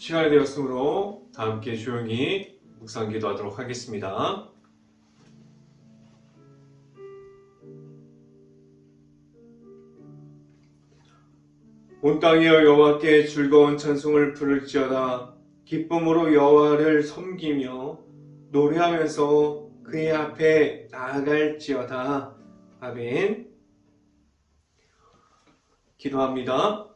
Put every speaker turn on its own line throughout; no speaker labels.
시간이 되었으므로 다 함께 조용히 묵상 기도하도록 하겠습니다. 온 땅이여 여호와께 즐거운 찬송을 부를지어다. 기쁨으로 여호와를 섬기며 노래하면서 그의 앞에 나아갈지어다. 아멘. 기도합니다.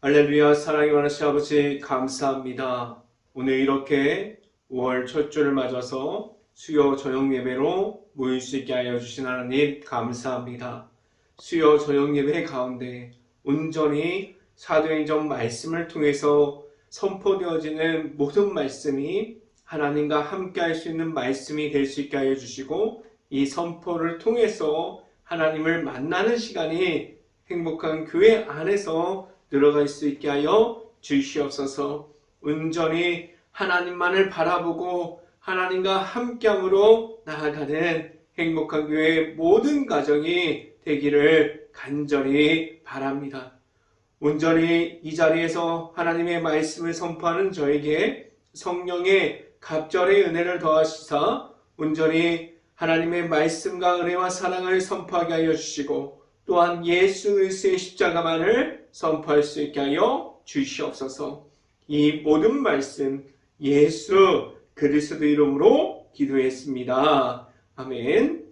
할렐루야. 사랑이 많으신 아버지 감사합니다. 오늘 이렇게 5월 첫 주를 맞아서 수요 저녁 예배로 모일 수 있게 하여 주신 하나님 감사합니다. 수요 저녁 예배 가운데 온전히 사도행전 말씀을 통해서 선포되어지는 모든 말씀이 하나님과 함께 할 수 있는 말씀이 될 수 있게 하여 주시고, 이 선포를 통해서 하나님을 만나는 시간이 행복한 교회 안에서 들어갈 수 있게 하여 주시옵소서. 온전히 하나님만을 바라보고 하나님과 함께함으로 나아가는 행복한 교회의 모든 가정이 되기를 간절히 바랍니다. 온전히 이 자리에서 하나님의 말씀을 선포하는 저에게 성령의 갑절의 은혜를 더하시사 온전히 하나님의 말씀과 은혜와 사랑을 선포하게 하여 주시고, 또한 예수 그리스도의 십자가만을 선포할 수 있게 하여 주시옵소서. 이 모든 말씀 예수 그리스도 이름으로 기도했습니다. 아멘.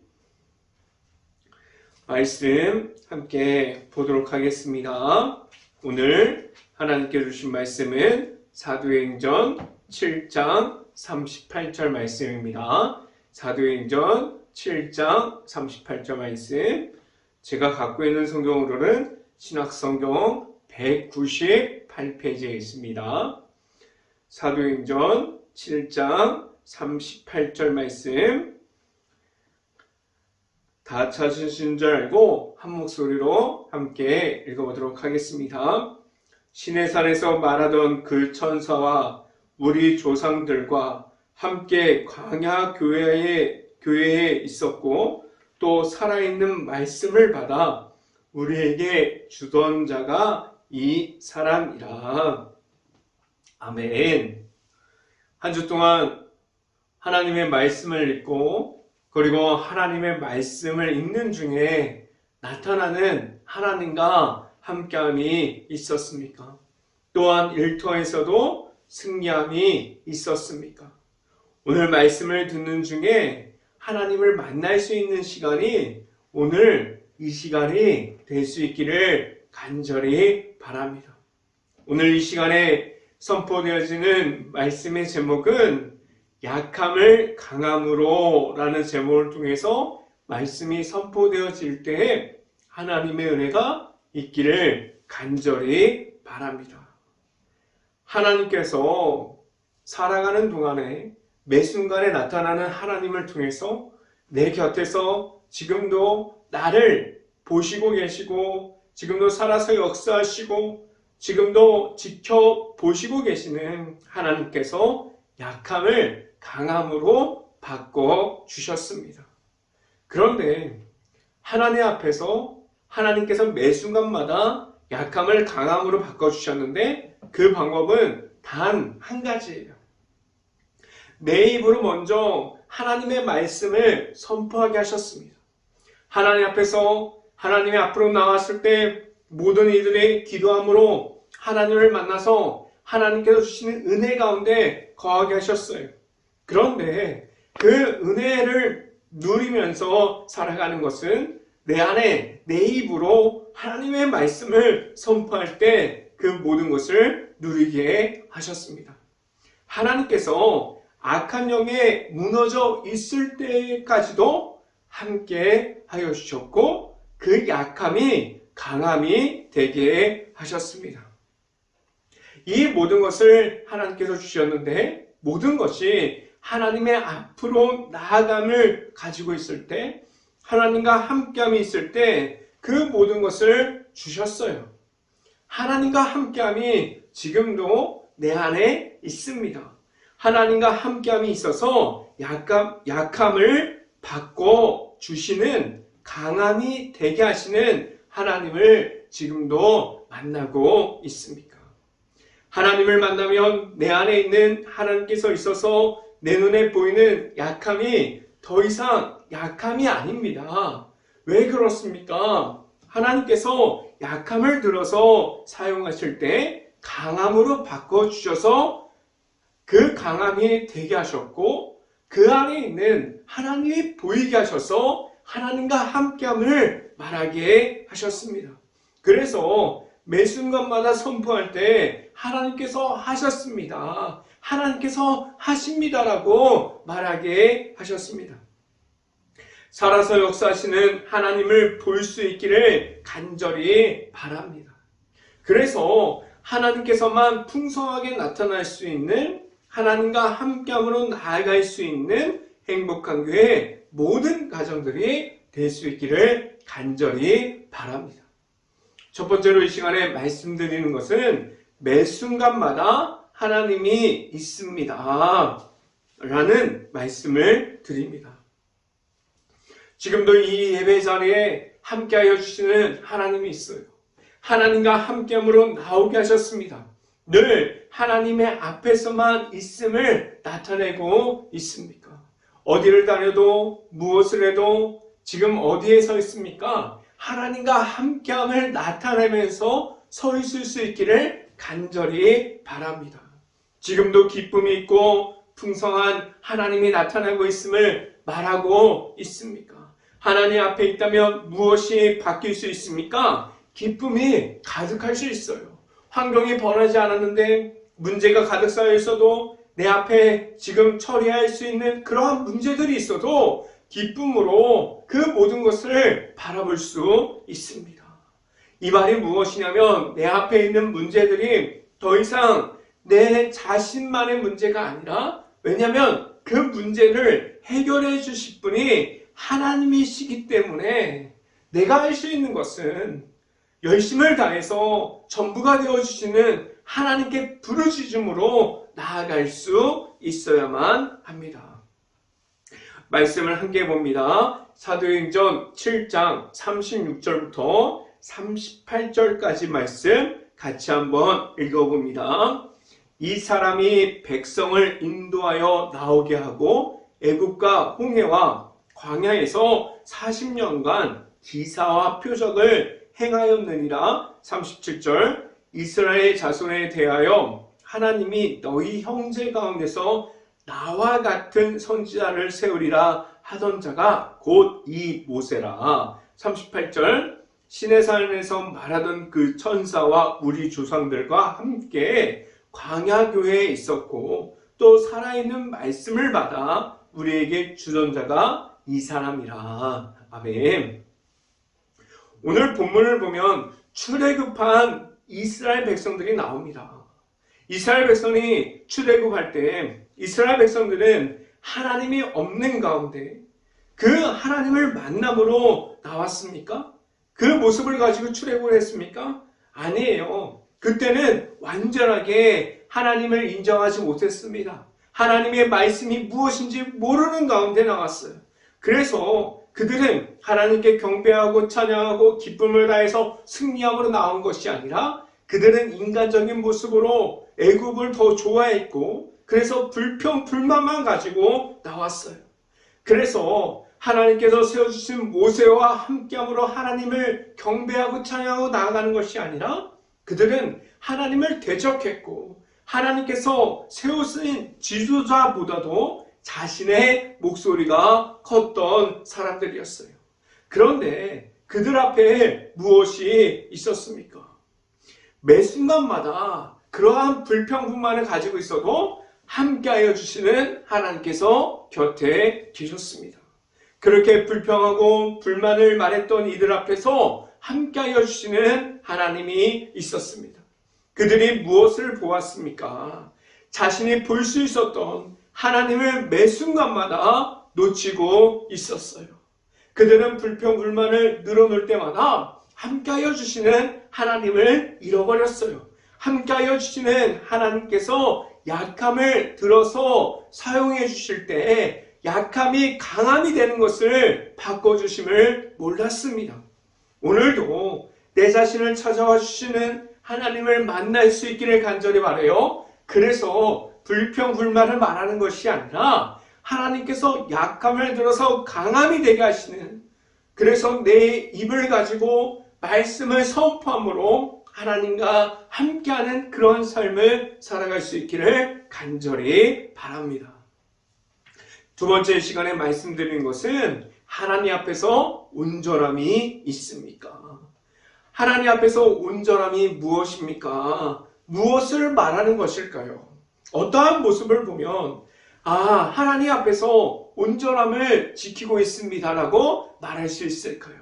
말씀 함께 보도록 하겠습니다. 오늘 하나님께 주신 말씀은 사도행전 7장 38절 말씀입니다. 사도행전 7장 38절 말씀, 제가 갖고 있는 성경으로는 신약성경 198페이지에 있습니다. 사도행전 7장 38절 말씀, 다 찾으신 줄 알고 한 목소리로 함께 읽어보도록 하겠습니다. 시내산에서 말하던 그 천사와 우리 조상들과 함께 광야 교회에 있었고, 또 살아있는 말씀을 받아 우리에게 주던 자가 이 사람이라. 아멘. 한 주 동안 하나님의 말씀을 읽고, 그리고 하나님의 말씀을 읽는 중에 나타나는 하나님과 함께함이 있었습니까? 또한 일터에서도 승리함이 있었습니까? 오늘 말씀을 듣는 중에 하나님을 만날 수 있는 시간이 오늘 이 시간이 될 수 있기를 간절히 바랍니다. 오늘 이 시간에 선포되어지는 말씀의 제목은 약함을 강함으로 라는 제목을 통해서 말씀이 선포되어질 때에 하나님의 은혜가 있기를 간절히 바랍니다. 하나님께서 살아가는 동안에 매 순간에 나타나는 하나님을 통해서 내 곁에서 지금도 나를 보시고 계시고, 지금도 살아서 역사하시고, 지금도 지켜보시고 계시는 하나님께서 약함을 강함으로 바꿔주셨습니다. 그런데 하나님 앞에서 하나님께서 매 순간마다 약함을 강함으로 바꿔주셨는데, 그 방법은 단 한 가지예요. 내 입으로 먼저 하나님의 말씀을 선포하게 하셨습니다. 하나님 앞에서 하나님의 앞으로 나왔을 때 모든 이들의 기도함으로 하나님을 만나서 하나님께서 주시는 은혜 가운데 거하게 하셨어요. 그런데 그 은혜를 누리면서 살아가는 것은 내 안에 내 입으로 하나님의 말씀을 선포할 때 그 모든 것을 누리게 하셨습니다. 하나님께서 악한 영에 무너져 있을 때까지도 함께 하여 주셨고, 그 약함이 강함이 되게 하셨습니다. 이 모든 것을 하나님께서 주셨는데, 모든 것이 하나님의 앞으로 나아감을 가지고 있을 때, 하나님과 함께함이 있을 때 그 모든 것을 주셨어요. 하나님과 함께함이 지금도 내 안에 있습니다. 하나님과 함께함이 있어서 약함을 바꿔주시는, 강함이 되게 하시는 하나님을 지금도 만나고 있습니까? 하나님을 만나면 내 안에 있는 하나님께서 있어서 내 눈에 보이는 약함이 더 이상 약함이 아닙니다. 왜 그렇습니까? 하나님께서 약함을 들어서 사용하실 때 강함으로 바꿔주셔서 그 강함이 되게 하셨고 그 안에 있는 하나님이 보이게 하셔서 하나님과 함께함을 말하게 하셨습니다. 그래서 매 순간마다 선포할 때 하나님께서 하셨습니다. 하나님께서 하십니다라고 말하게 하셨습니다. 살아서 역사하시는 하나님을 볼 수 있기를 간절히 바랍니다. 그래서 하나님께서만 풍성하게 나타날 수 있는 하나님과 함께함으로 나아갈 수 있는 행복한 교회 모든 가정들이 될 수 있기를 간절히 바랍니다. 첫 번째로 이 시간에 말씀드리는 것은 매 순간마다 하나님이 있습니다 라는 말씀을 드립니다. 지금도 이 예배 자리에 함께하여 주시는 하나님이 있어요. 하나님과 함께함으로 나오게 하셨습니다. 늘 하나님의 앞에서만 있음을 나타내고 있습니까? 어디를 다녀도 무엇을 해도 지금 어디에 서 있습니까? 하나님과 함께함을 나타내면서 서 있을 수 있기를 간절히 바랍니다. 지금도 기쁨이 있고 풍성한 하나님이 나타나고 있음을 말하고 있습니까? 하나님 앞에 있다면 무엇이 바뀔 수 있습니까? 기쁨이 가득할 수 있어요. 환경이 변하지 않았는데 문제가 가득 쌓여 있어도 내 앞에 지금 처리할 수 있는 그러한 문제들이 있어도 기쁨으로 그 모든 것을 바라볼 수 있습니다. 이 말이 무엇이냐면 내 앞에 있는 문제들이 더 이상 내 자신만의 문제가 아니라 왜냐하면 그 문제를 해결해 주실 분이 하나님이시기 때문에 내가 할 수 있는 것은 열심을 다해서 전부가 되어주시는 하나님께 부르짖음으로 나아갈 수 있어야만 합니다. 말씀을 함께 봅니다. 사도행전 7장 36절부터 38절까지 말씀 같이 한번 읽어봅니다. 이 사람이 백성을 인도하여 나오게 하고 애굽과 홍해와 광야에서 40년간 기사와 표적을 행하였느니라. 37절 이스라엘 자손에 대하여 하나님이 너희 형제 가운데서 나와 같은 선지자를 세우리라 하던 자가 곧 이 모세라. 38절 시내산에서 말하던 그 천사와 우리 조상들과 함께 광야교회에 있었고 또 살아있는 말씀을 받아 우리에게 주던 자가 이 사람이라. 아멘. 오늘 본문을 보면 출애굽한 이스라엘 백성들이 나옵니다. 이스라엘 백성이 출애굽할 때 이스라엘 백성들은 하나님이 없는 가운데 그 하나님을 만남으로 나왔습니까? 그 모습을 가지고 출애굽을 했습니까? 아니에요. 그때는 완전하게 하나님을 인정하지 못했습니다. 하나님의 말씀이 무엇인지 모르는 가운데 나왔어요. 그래서 그들은 하나님께 경배하고 찬양하고 기쁨을 다해서 승리함으로 나온 것이 아니라 그들은 인간적인 모습으로 애굽을 더 좋아했고 그래서 불평, 불만만 가지고 나왔어요. 그래서 하나님께서 세워주신 모세와 함께함으로 하나님을 경배하고 찬양하고 나아가는 것이 아니라 그들은 하나님을 대적했고 하나님께서 세우신 지도자보다도 자신의 목소리가 컸던 사람들이었어요. 그런데 그들 앞에 무엇이 있었습니까? 매 순간마다 그러한 불평불만을 가지고 있어도 함께하여 주시는 하나님께서 곁에 계셨습니다. 그렇게 불평하고 불만을 말했던 이들 앞에서 함께하여 주시는 하나님이 있었습니다. 그들이 무엇을 보았습니까? 자신이 볼 수 있었던 하나님을 매 순간마다 놓치고 있었어요. 그들은 불평불만을 늘어놓을 때마다 함께하여 주시는 하나님을 잃어버렸어요. 함께하여 주시는 하나님께서 약함을 들어서 사용해 주실 때 약함이 강함이 되는 것을 바꿔주심을 몰랐습니다. 오늘도 내 자신을 찾아와 주시는 하나님을 만날 수 있기를 간절히 바라요. 그래서 불평불만을 말하는 것이 아니라 하나님께서 약함을 들어서 강함이 되게 하시는, 그래서 내 입을 가지고 말씀을 선포함으로 하나님과 함께하는 그런 삶을 살아갈 수 있기를 간절히 바랍니다. 두 번째 시간에 말씀드린 것은 하나님 앞에서 온전함이 있습니까? 하나님 앞에서 온전함이 무엇입니까? 무엇을 말하는 것일까요? 어떠한 모습을 보면 하나님 앞에서 온전함을 지키고 있습니다라고 말할 수 있을까요?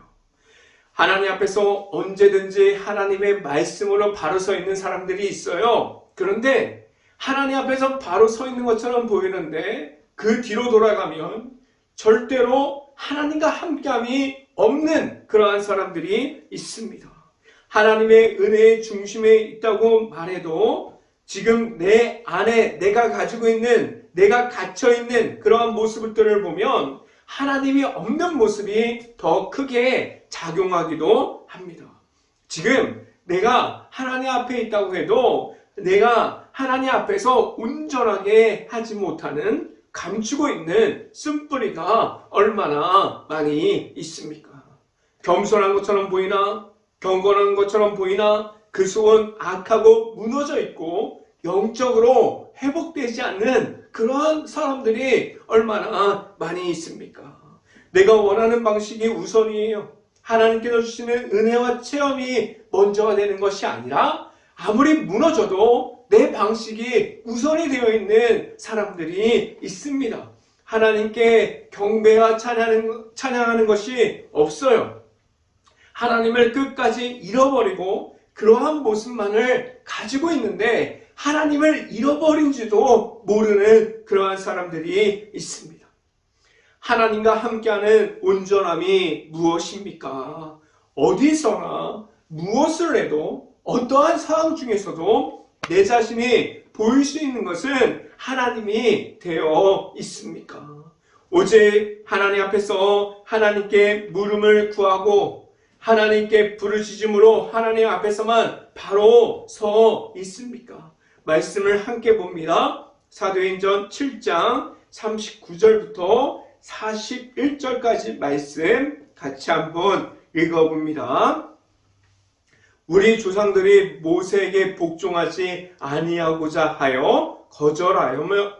하나님 앞에서 언제든지 하나님의 말씀으로 바로 서 있는 사람들이 있어요. 그런데 하나님 앞에서 바로 서 있는 것처럼 보이는데 그 뒤로 돌아가면 절대로 하나님과 함께함이 없는 그러한 사람들이 있습니다. 하나님의 은혜의 중심에 있다고 말해도 지금 내 안에 내가 가지고 있는, 내가 갇혀있는 그러한 모습들을 보면 하나님이 없는 모습이 더 크게 작용하기도 합니다. 지금 내가 하나님 앞에 있다고 해도 내가 하나님 앞에서 온전하게 하지 못하는, 감추고 있는 쓴뿌리가 얼마나 많이 있습니까? 겸손한 것처럼 보이나 경건한 것처럼 보이나 그 속은 악하고 무너져 있고 영적으로 회복되지 않는 그러한 사람들이 얼마나 많이 있습니까? 내가 원하는 방식이 우선이에요. 하나님께서 주시는 은혜와 체험이 먼저가 되는 것이 아니라 아무리 무너져도 내 방식이 우선이 되어 있는 사람들이 있습니다. 하나님께 경배와 찬양하는 것이 없어요. 하나님을 끝까지 잃어버리고 그러한 모습만을 가지고 있는데 하나님을 잃어버린지도 모르는 그러한 사람들이 있습니다. 하나님과 함께하는 온전함이 무엇입니까? 어디서나 무엇을 해도 어떠한 상황 중에서도 내 자신이 보일 수 있는 것은 하나님이 되어 있습니까? 오직 하나님 앞에서 하나님께 물음을 구하고 하나님께 부르짖음으로 하나님 앞에서만 바로 서 있습니까? 말씀을 함께 봅니다. 사도행전 7장 39절부터 41절까지 말씀 같이 한번 읽어봅니다. 우리 조상들이 모세에게 복종하지 아니하고자 하여 거절하며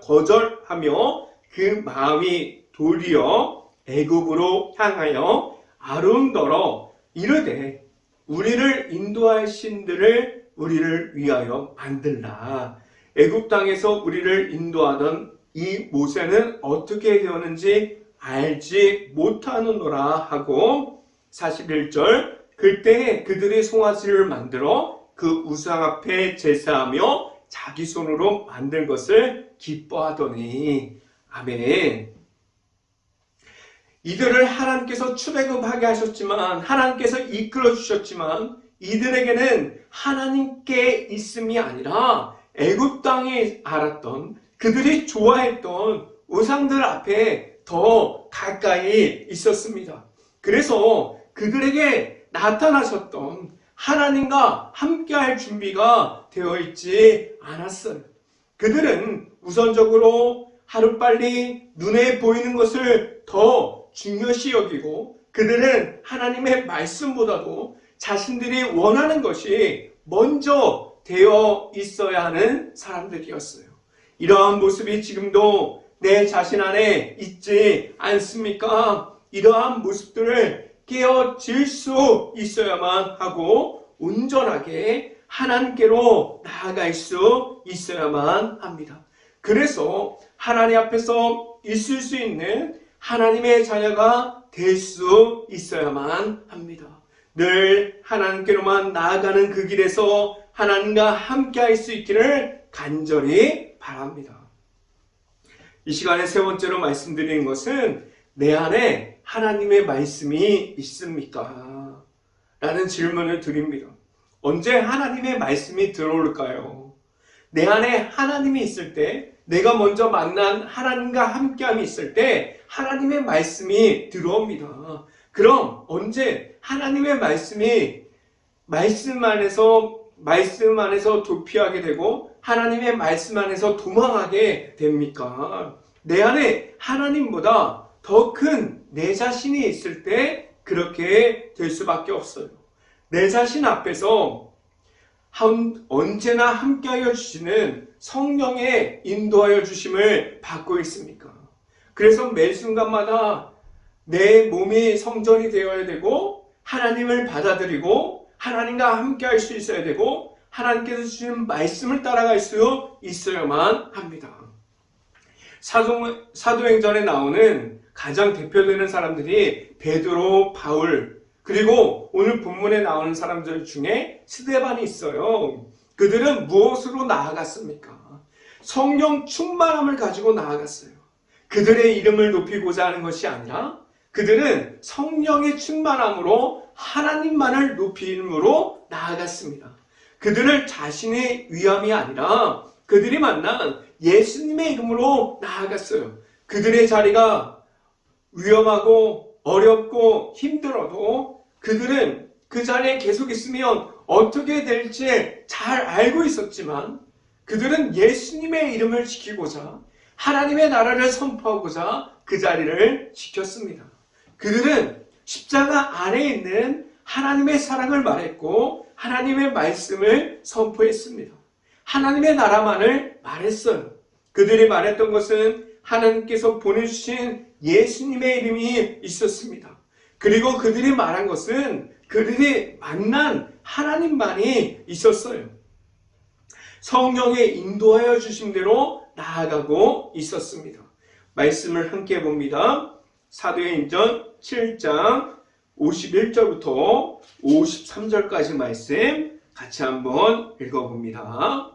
그 마음이 도리어 애굽으로 향하여 아론더러 이르되 우리를 인도할 신들을 우리를 위하여 만들라. 애굽 땅에서 우리를 인도하던 이 모세는 어떻게 되었는지 알지 못하노라 하고 41절 그때 그들이 송아지를 만들어 그 우상 앞에 제사하며 자기 손으로 만든 것을 기뻐하더니 아멘. 이들을 하나님께서 출애굽하게 하셨지만 하나님께서 이끌어 주셨지만 이들에게는 하나님께 있음이 아니라 애굽 땅에 알았던 그들이 좋아했던 우상들 앞에 더 가까이 있었습니다. 그래서 그들에게 나타나셨던 하나님과 함께할 준비가 되어 있지 않았어요. 그들은 우선적으로 하루빨리 눈에 보이는 것을 더 중요시 여기고 그들은 하나님의 말씀보다도 자신들이 원하는 것이 먼저 되어 있어야 하는 사람들이었어요. 이러한 모습이 지금도 내 자신 안에 있지 않습니까? 이러한 모습들을 깨어질 수 있어야만 하고 온전하게 하나님께로 나아갈 수 있어야만 합니다. 그래서 하나님 앞에서 있을 수 있는 하나님의 자녀가 될 수 있어야만 합니다. 늘 하나님께로만 나아가는 그 길에서 하나님과 함께 할 수 있기를 간절히 바랍니다. 이 시간에 세 번째로 말씀드리는 것은 내 안에 하나님의 말씀이 있습니까? 라는 질문을 드립니다. 언제 하나님의 말씀이 들어올까요? 내 안에 하나님이 있을 때, 내가 먼저 만난 하나님과 함께함이 있을 때 하나님의 말씀이 들어옵니다. 그럼 언제 하나님의 말씀이 말씀 안에서 말씀 안에서 도피하게 되고 하나님의 말씀 안에서 도망하게 됩니까? 내 안에 하나님보다 더 큰 내 자신이 있을 때 그렇게 될 수밖에 없어요. 내 자신 앞에서 언제나 함께하여 주시는 성령의 인도하여 주심을 받고 있습니까? 그래서 매 순간마다 내 몸이 성전이 되어야 되고 하나님을 받아들이고 하나님과 함께할 수 있어야 되고 하나님께서 주시는 말씀을 따라갈 수 있어야만 합니다. 사도행전에 나오는 가장 대표되는 사람들이 베드로, 바울, 그리고 오늘 본문에 나오는 사람들 중에 스데반이 있어요. 그들은 무엇으로 나아갔습니까? 성령 충만함을 가지고 나아갔어요. 그들의 이름을 높이고자 하는 것이 아니라 그들은 성령의 충만함으로 하나님만을 높임으로 나아갔습니다. 그들을 자신의 위함이 아니라 그들이 만난 예수님의 이름으로 나아갔어요. 그들의 자리가 위험하고 어렵고 힘들어도 그들은 그 자리에 계속 있으면 어떻게 될지 잘 알고 있었지만 그들은 예수님의 이름을 지키고자 하나님의 나라를 선포하고자 그 자리를 지켰습니다. 그들은 십자가 안에 있는 하나님의 사랑을 말했고 하나님의 말씀을 선포했습니다. 하나님의 나라만을 말했어요. 그들이 말했던 것은 하나님께서 보내주신 예수님의 이름이 있었습니다. 그리고 그들이 말한 것은 그들이 만난 하나님만이 있었어요. 성령의 인도하여 주신 대로 나아가고 있었습니다. 말씀을 함께 봅니다. 사도행전 7장 51절부터 53절까지 말씀 같이 한번 읽어봅니다.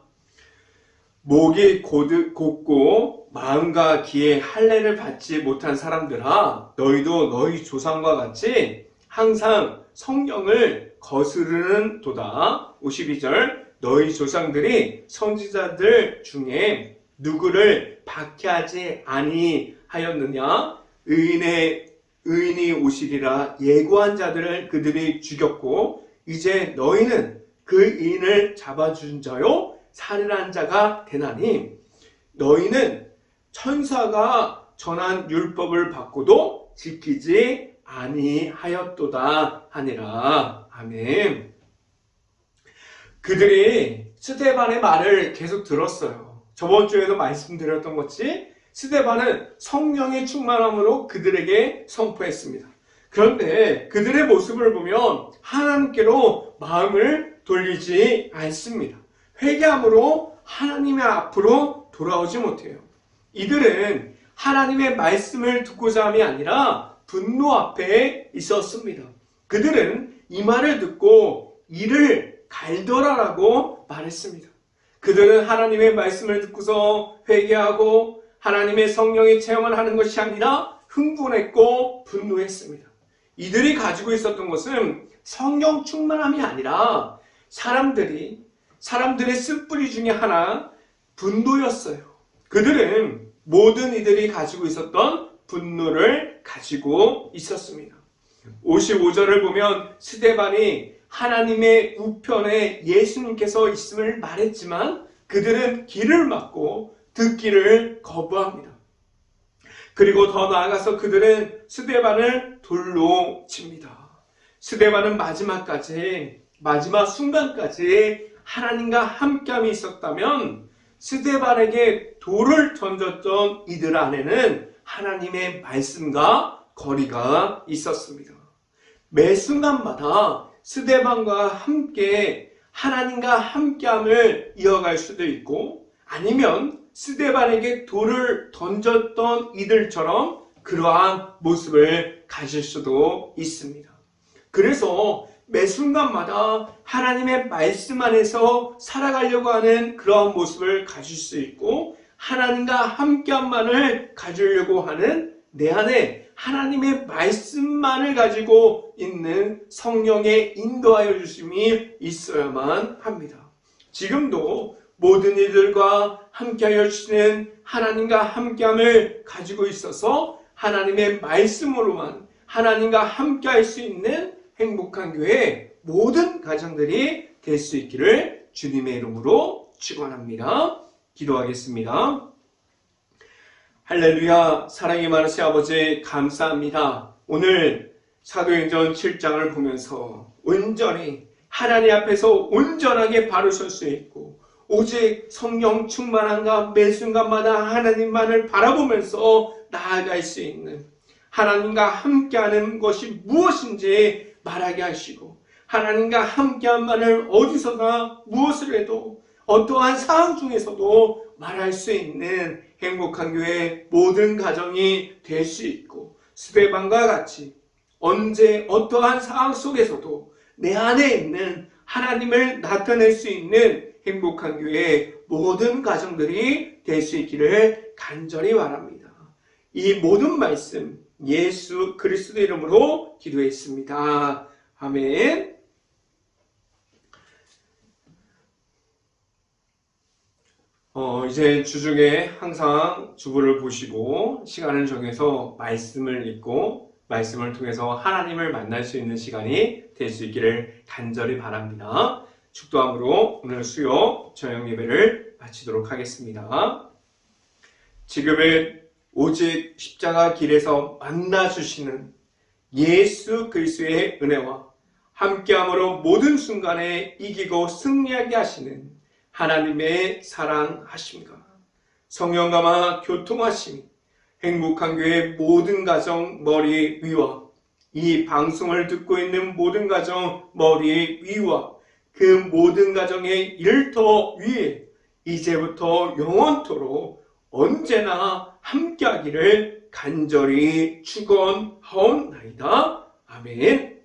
목이 곧고 마음과 귀에 할례를 받지 못한 사람들아, 너희도 너희 조상과 같이 항상 성령을 거스르는 도다. 52절, 너희 조상들이 선지자들 중에 누구를 박해하지 아니하였느냐? 의인이 오시리라 예고한 자들을 그들이 죽였고 이제 너희는 그 의인을 잡아준 자요 살인한 자가 되나니 너희는 천사가 전한 율법을 받고도 지키지 아니하였도다 하니라. 아멘. 그들이 스데반의 말을 계속 들었어요. 저번 주에도 말씀드렸던 것이 스데반은 성령의 충만함으로 그들에게 선포했습니다. 그런데 그들의 모습을 보면 하나님께로 마음을 돌리지 않습니다. 회개함으로 하나님의 앞으로 돌아오지 못해요. 이들은 하나님의 말씀을 듣고자 함이 아니라 분노 앞에 있었습니다. 그들은 이 말을 듣고 이를 갈더라라고 말했습니다. 그들은 하나님의 말씀을 듣고서 회개하고 하나님의 성령의 체험을 하는 것이 아니라 흥분했고 분노했습니다. 이들이 가지고 있었던 것은 성령 충만함이 아니라 사람들의 쓴뿌리 중에 하나 분노였어요. 그들은 모든 이들이 가지고 있었던 분노를 가지고 있었습니다. 55절을 보면 스데반이 하나님의 우편에 예수님께서 있음을 말했지만 그들은 길을 막고 듣기를 거부합니다. 그리고 더 나아가서 그들은 스데반을 돌로 칩니다. 스데반은 마지막 순간까지 하나님과 함께함이 있었다면 스데반에게 돌을 던졌던 이들 안에는 하나님의 말씀과 거리가 있었습니다. 매 순간마다 스데반과 함께 하나님과 함께함을 이어갈 수도 있고 아니면 스데반에게 돌을 던졌던 이들처럼 그러한 모습을 가질 수도 있습니다. 그래서 매 순간마다 하나님의 말씀 안에서 살아가려고 하는 그러한 모습을 가질 수 있고 하나님과 함께함만을 가지려고 하는 내 안에 하나님의 말씀만을 가지고 있는 성령의 인도하여 주심이 있어야만 합니다. 지금도 모든 이들과 함께하여 주시는 하나님과 함께함을 가지고 있어서 하나님의 말씀으로만 하나님과 함께할 수 있는 행복한 교회 모든 가정들이 될 수 있기를 주님의 이름으로 축원합니다. 기도하겠습니다. 할렐루야. 사랑이 많으신 아버지 감사합니다. 오늘 사도행전 7장을 보면서 온전히 하나님 앞에서 온전하게 바로 설 수 있고 오직 성령 충만함과 매 순간마다 하나님만을 바라보면서 나아갈 수 있는 하나님과 함께하는 것이 무엇인지 말하게 하시고 하나님과 함께함만을 어디서나 무엇을 해도 어떠한 상황 중에서도 말할 수 있는 행복한 교회 모든 가정이 될 수 있고 스데반과 같이 언제 어떠한 상황 속에서도 내 안에 있는 하나님을 나타낼 수 있는 행복한 교회 모든 가정들이 될 수 있기를 간절히 바랍니다. 이 모든 말씀 예수 그리스도 이름으로 기도했습니다. 아멘. 이제 주중에 항상 주보를 보시고 시간을 정해서 말씀을 읽고 말씀을 통해서 하나님을 만날 수 있는 시간이 될 수 있기를 간절히 바랍니다. 축도함으로 오늘 수요 저녁 예배를 마치도록 하겠습니다. 지금은 오직 십자가 길에서 만나주시는 예수 그리스도의 은혜와 함께함으로 모든 순간에 이기고 승리하게 하시는 하나님의 사랑하심과 성령감화 교통하심이 행복한 교회 모든 가정 머리 위와 이 방송을 듣고 있는 모든 가정 머리 위와 그 모든 가정의 일터 위에 이제부터 영원토록 언제나 함께하기를 간절히 축원하옵나이다. 아멘.